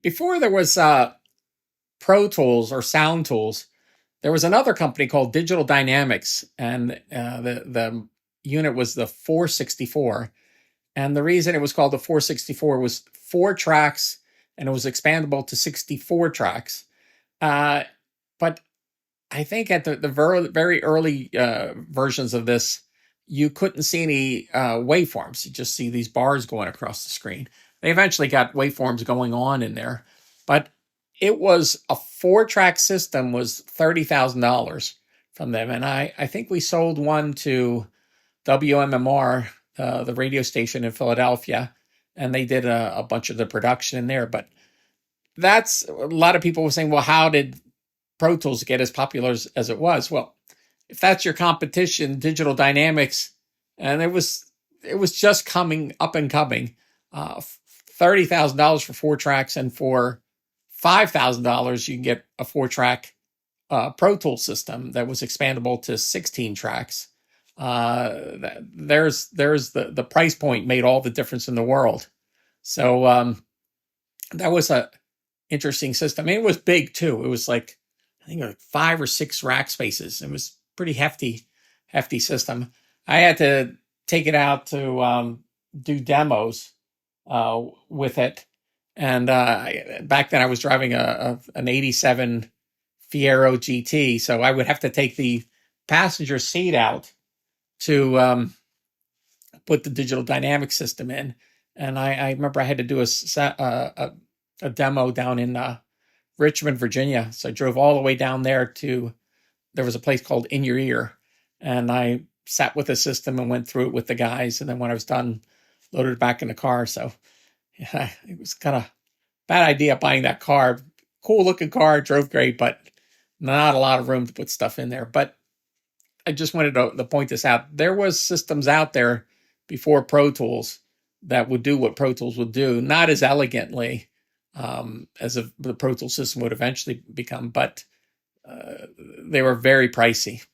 before there was Pro Tools or Sound Tools, there was another company called Digital Dynamics, and the unit was the 464. And the reason it was called the 464 was 4 tracks, and it was expandable to 64 tracks. But I think at the very early versions of this, you couldn't see any waveforms. You just see these bars going across the screen. They eventually got waveforms going on in there, but it was a 4-track system, was $30,000 from them. And I think we sold one to WMMR, the radio station in Philadelphia, and they did a bunch of the production in there. But that's a lot of people were saying, well, how did Pro Tools get as popular as it was? Well, if that's your competition, Digital Dynamics, and it was just coming up and coming, $30,000 for 4 tracks, and for $5,000 you can get a 4-track Pro Tools system that was expandable to 16 tracks. There's the price point made all the difference in the world. So that was a interesting system. I mean, it was big too. It was like, I think, 5 or 6 rack spaces. It was pretty hefty system. I had to take it out to do demos with it. And back then I was driving an 87 Fiero GT, so I would have to take the passenger seat out to put the Digital Dynamics system in. And I remember I had to do a demo down in Richmond, Virginia. So I drove all the way down there there was a place called In Your Ear. And I sat with the system and went through it with the guys. And then when I was done, loaded it back in the car. So yeah, it was kind of bad idea buying that car. Cool looking car, drove great, but not a lot of room to put stuff in there. But I just wanted to point this out. There was systems out there before Pro Tools that would do what Pro Tools would do, not as elegantly as the Pro Tools system would eventually become, but they were very pricey.